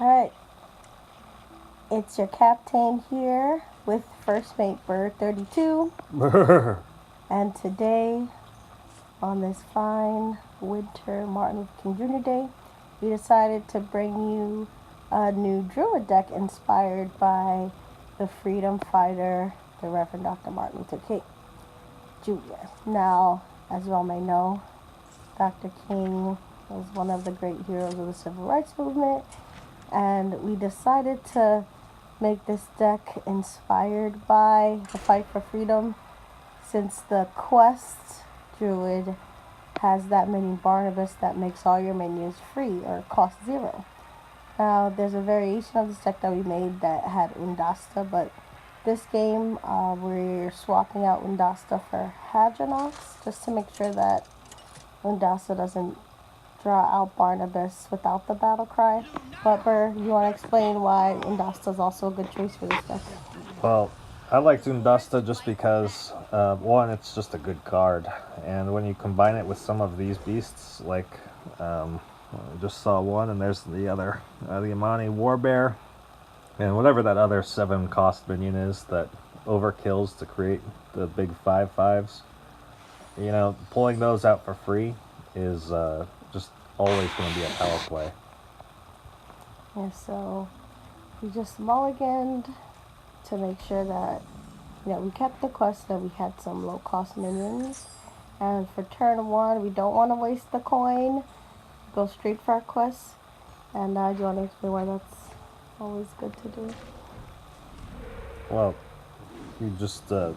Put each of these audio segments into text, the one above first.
Alright, it's your captain here with First Mate Bird 32. And today, on this fine winter Martin Luther King Jr. Day, we decided to bring you a new Druid deck inspired by the freedom fighter, the Reverend Dr. Martin Luther King Jr. Now, as you all may know, Dr. King was one of the great heroes of the Civil Rights Movement, and we decided to make this deck inspired by the fight for freedom, since the quest druid has that mini Barnabas that makes all your minions free or cost 0. Now there's a variation of this deck that we made that had Undasta, but this game we're swapping out Undasta for Hadronox just to make sure that Undasta doesn't draw out Barnabas without the battle cry. But Burr, you want to explain why Undasta is also a good choice for this deck? Well, I liked Undasta just because, one, it's just a good card, and when you combine it with some of these beasts, like, I just saw one, and there's the other, the Amani War Bear, and whatever that other 7-cost minion is that overkills to create the big 5/5s, you know, pulling those out for free is just always going to be a power play. Yeah, so we just mulliganed to make sure that, you know, we kept the quest, that we had some low-cost minions. And for turn 1, we don't want to waste the coin. Go straight for our quest. And do you want to explain why that's always good to do? Well, you just, you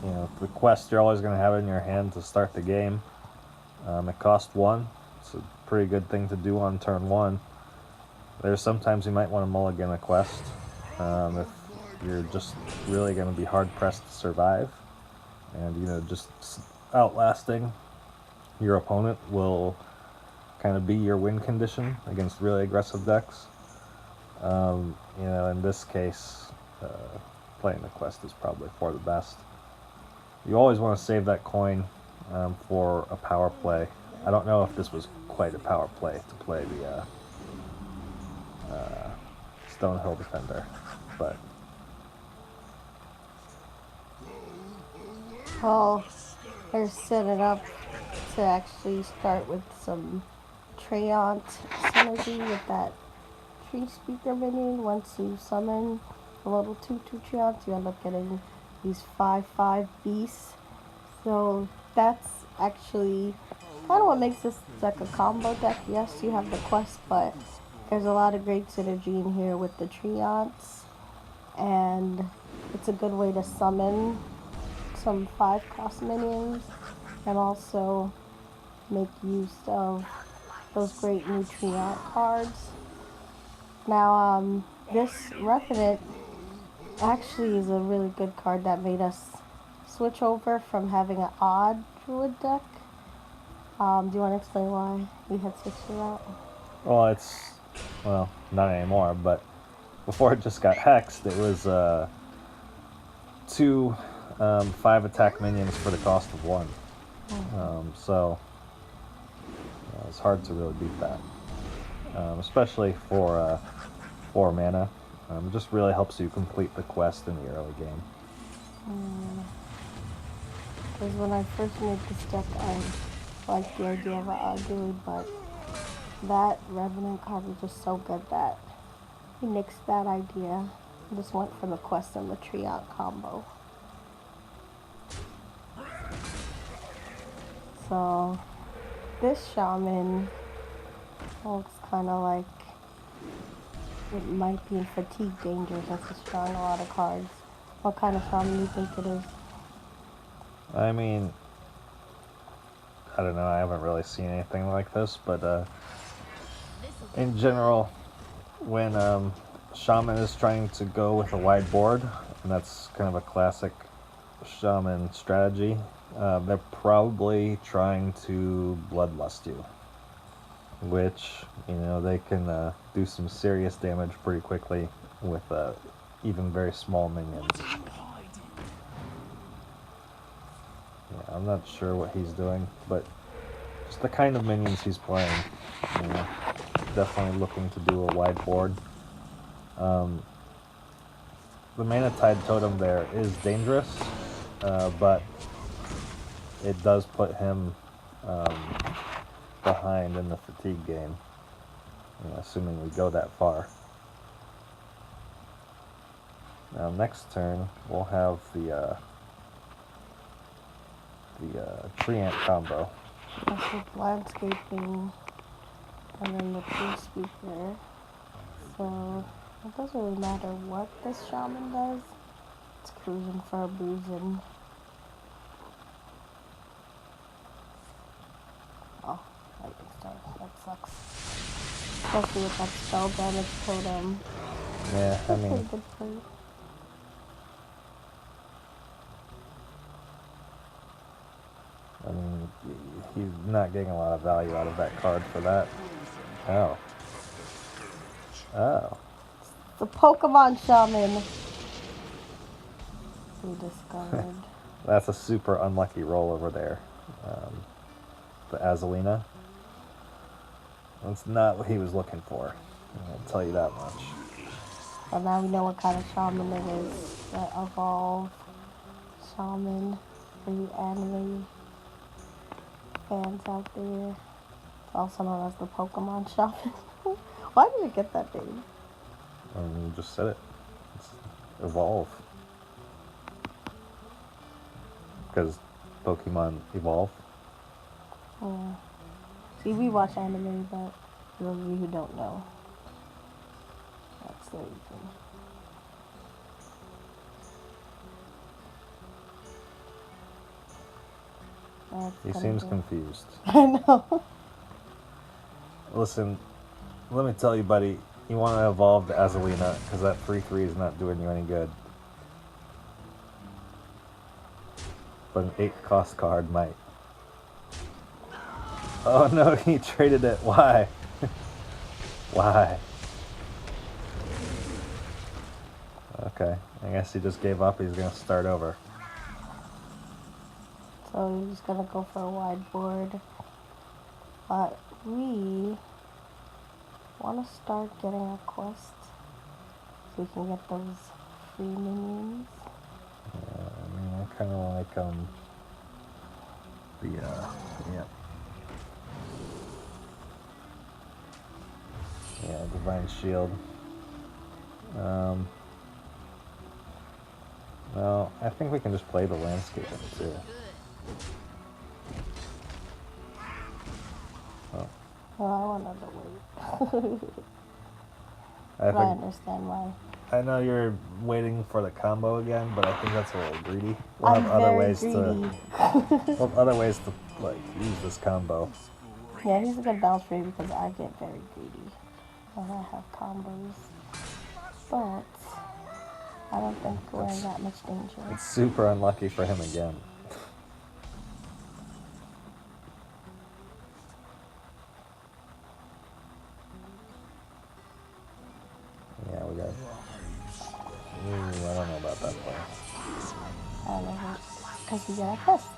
know, the quest you're always going to have in your hand to start the game. It costs 1. It's a pretty good thing to do on turn 1. There's sometimes you might want to mulligan a quest if you're just really going to be hard-pressed to survive. And, you know, just outlasting your opponent will kind of be your win condition against really aggressive decks. You know, in this case, playing the quest is probably for the best. You always want to save that coin for a power play. I don't know if this was quite a power play to play the Stonehill Defender, but... Well, they're setting up to actually start with some Treant synergy with that Treespeaker minion. Once you summon a level 2/2 Treant, you end up getting these 5/5 beasts. So that's actually kind of what makes this like a combo deck. Yes, you have the quest, but there's a lot of great synergy in here with the Treants, and it's a good way to summon some 5-cost minions and also make use of those great new Treant cards. Now, this Revenant actually is a really good card that made us switch over from having an odd druid deck. Do you want to explain why we had switched it out? Well, it's, well, not anymore, but before it just got hexed, it was 2 5-attack minions for the cost of 1. So it's hard to really beat that, especially for 4 mana. It just really helps you complete the quest in the early game. Because when I first made this deck, I liked the idea of an druid, but that Revenant card was just so good that he nixed that idea and just went for the quest and the Treant combo. So this shaman looks kind of like it might be in fatigue danger since it's drawing a lot of cards. What kind of shaman do you think it is? I mean, I don't know, I haven't really seen anything like this, but in general, when shaman is trying to go with a wide board, and that's kind of a classic shaman strategy, they're probably trying to bloodlust you, which, you know, they can do some serious damage pretty quickly with even very small minions. Yeah, I'm not sure what he's doing, but just the kind of minions he's playing, you know. definitely looking to do a wide board. The Mana Tide Totem there is dangerous, but it does put him behind in the fatigue game, assuming we go that far. Now next turn we'll have the Treant combo. That's with landscaping and then the Treespeaker. So it doesn't really matter what this shaman does. It's cruising for a boozing. Oh, lightning star. That sucks. Especially with that spell damage totem. Yeah, I mean, Pretty good play. he's not getting a lot of value out of that card for that. Oh. Oh. The Pokemon Shaman. We discovered. That's a super unlucky roll over there. The Azalina. That's not what he was looking for. I'll tell you that much. But now we know what kind of shaman it is. The evolved shaman for you anime fans out there. It's also known as the Pokemon Shaman. Why did it get that name? You just said it. It's evolve. Because Pokemon evolve. Yeah. See, we watch anime, but for those of you who don't know, that's the reason. He seems confused. I know. Listen, let me tell you, buddy, you want to evolve the Azalina, because that 3/3 is not doing you any good. But an 8-cost card might. Oh no, he traded it. Why? Why? Okay, I guess he just gave up. He's going to start over. So he's gonna go for a wide board. But we want to start getting a quest so we can get those free minions. I kind of like yeah, Divine Shield. Well, I think we can just play the landscaping too. Oh. Well, I wanted to wait. I I understand why. I know you're waiting for the combo again, but I think that's a little greedy. We'll I'm have other very ways greedy. we'll have other ways to like use this combo. Yeah, he's a good bounce for me because I get very greedy when I have combos. But I don't think we're in that much danger. It's super unlucky for him again. Yeah, we got. I don't know about that play. I don't know, because we got a quest.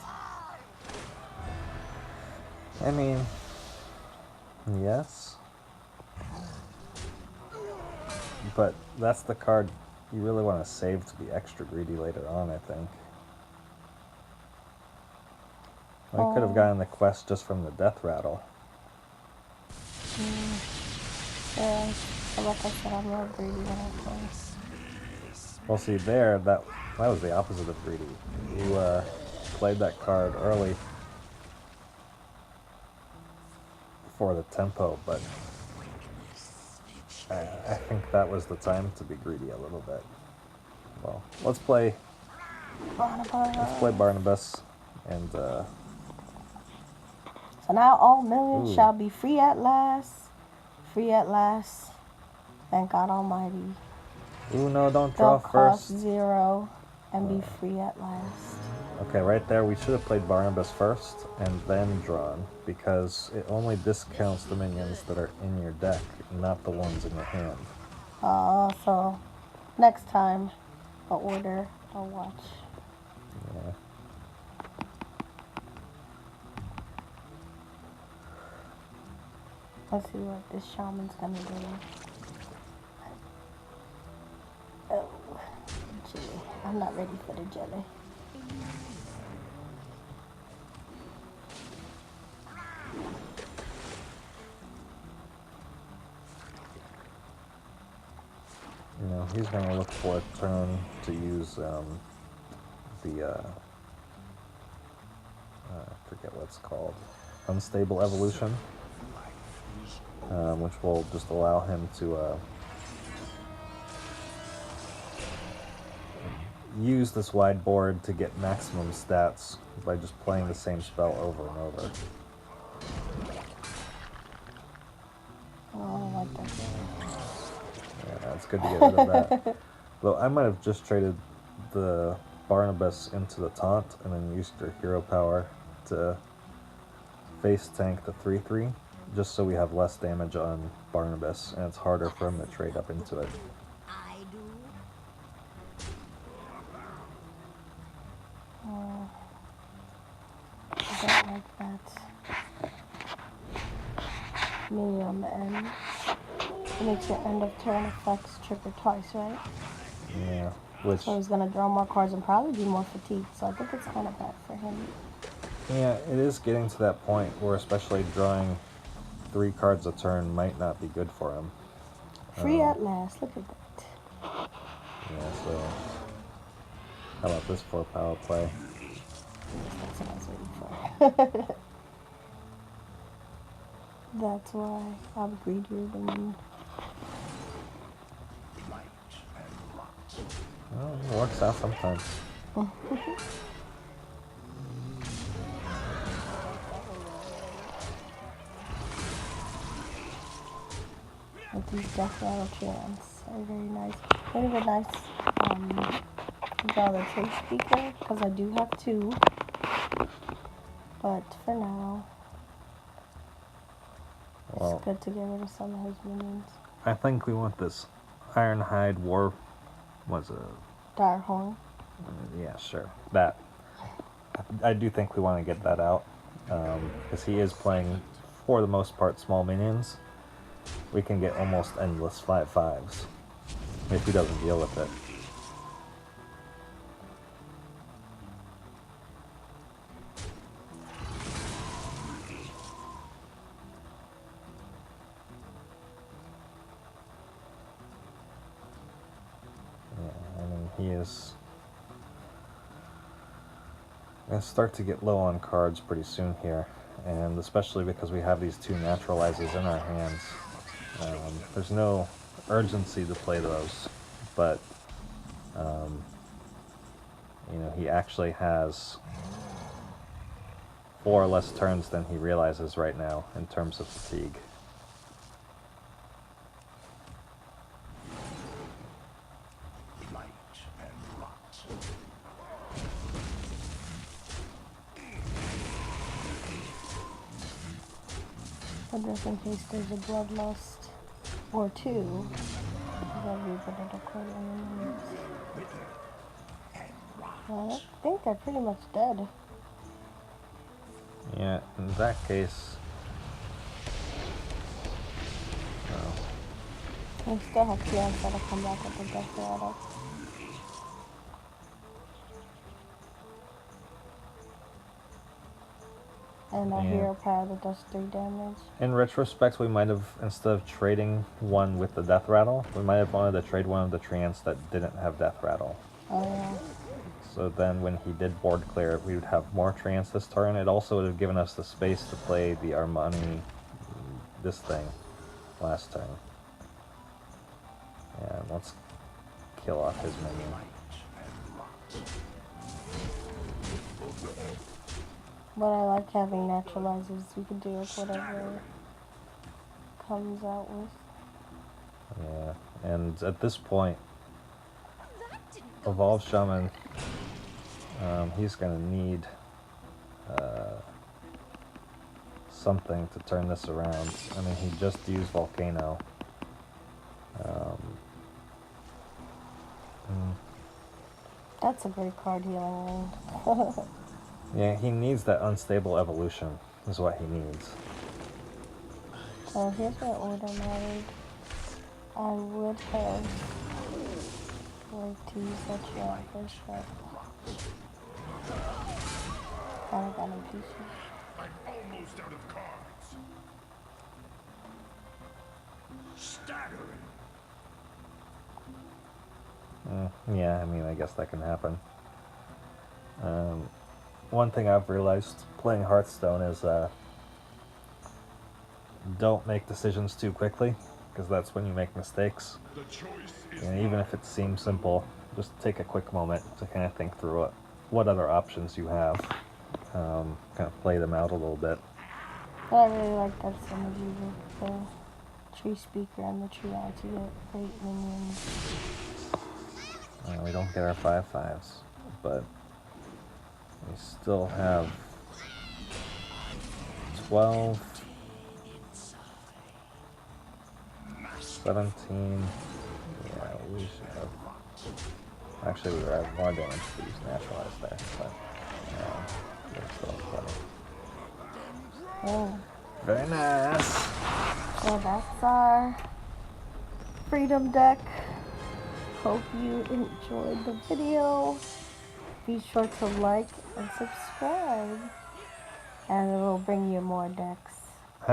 I mean, yes. But that's the card you really want to save to be extra greedy later on, I think. We could have gotten the quest just from the Death Rattle. Yeah, but like I said, I'm real greedy when I play. Well, see, that was the opposite of greedy. You played that card early for the tempo, but I think that was the time to be greedy a little bit. Well, let's play Barnabas, and So now all millions shall be free at last. Free at last. Thank God Almighty. ooh, no, don't draw They'll cost first. 0 and be free at last. Okay, right there, we should have played Barnabas first and then drawn, because it only discounts the minions that are in your deck, not the ones in your hand. So next time I'll order, I'll watch. Yeah. Let's see what this shaman's gonna do. Oh, jelly. I'm not ready for the jelly. You know, he's going to look for a turn to use I forget what it's called, Unstable Evolution, which will just allow him to use this wide board to get maximum stats by just playing the same spell over and over. Oh, I don't like that jelly. Yeah, it's good to get rid of that. Though I might have just traded the Barnabas into the taunt and then used your hero power to face tank the 3/3, just so we have less damage on Barnabas and it's harder for him to trade up into it. I don't like that. Me on the end. It makes your end of turn effects trigger twice, right? Yeah, which... So he's gonna draw more cards and probably be more fatigued, so I think it's kind of bad for him. Yeah, it is getting to that point where especially drawing 3 cards a turn might not be good for him. Free at last, look at that. Yeah, so... How about this for power play? That's what I was waiting for. That's why I'm greedier than you. Well, it works out sometimes. With these death rattle Treants are very nice. Maybe the nice draw the Treespeaker, because I do have 2. But for now, Well, it's good to get rid of some of his minions. I think we want this Ironhide War... What's it? Direhorn. Yeah, sure. That. I do think we want to get that out. Because he is playing, for the most part, small minions. We can get almost endless 5/5s if he doesn't deal with it. Yeah, I mean, he is going to start to get low on cards pretty soon here, and especially because we have these 2 Naturalizes in our hands. There's no urgency to play those, but you know, he actually has 4 less turns than he realizes right now in terms of fatigue. But just in case there's a bloodlust or 2, I think they're pretty much dead. Yeah, in that case... We still have Treants that'll come back with the death rattle. And a hero power that does 3 damage. In retrospect, we might have, instead of trading one with the death rattle, we might have wanted to trade one of the Treants that didn't have death rattle. Oh yeah. So then when he did board clear, we would have more Treants this turn. It also would have given us the space to play the Amani, this thing, last turn. And let's kill off his minion. But I like having Naturalizes. We can deal with whatever comes out with. Yeah, and at this point, Evolved Shaman, he's going to need something to turn this around. I mean, he just used Volcano. That's a great card, Healing Wind. Yeah, he needs that Unstable Evolution, is what he needs. So here's what would have mattered. I would have liked to use that Treant first, but kind of got impatient. I'm almost out of cards. Staggering. Yeah, I mean, I guess that can happen. One thing I've realized playing Hearthstone is don't make decisions too quickly, because that's when you make mistakes. The choice is And even if it seems simple, just take a quick moment to kind of think through it. What other options you have. Kind of play them out a little bit. But I really like that synergy with the Treespeaker and the Treant to get great minions. We don't get our 5/5s, but we still have 12, 17. Yeah, we should have. Actually, we were at more damage to use Naturalize there, but we're still plenty. Oh, Very nice. so that's our Freedom deck. Hope you enjoyed the video. Be sure to like and subscribe, and it will bring you more decks. Happy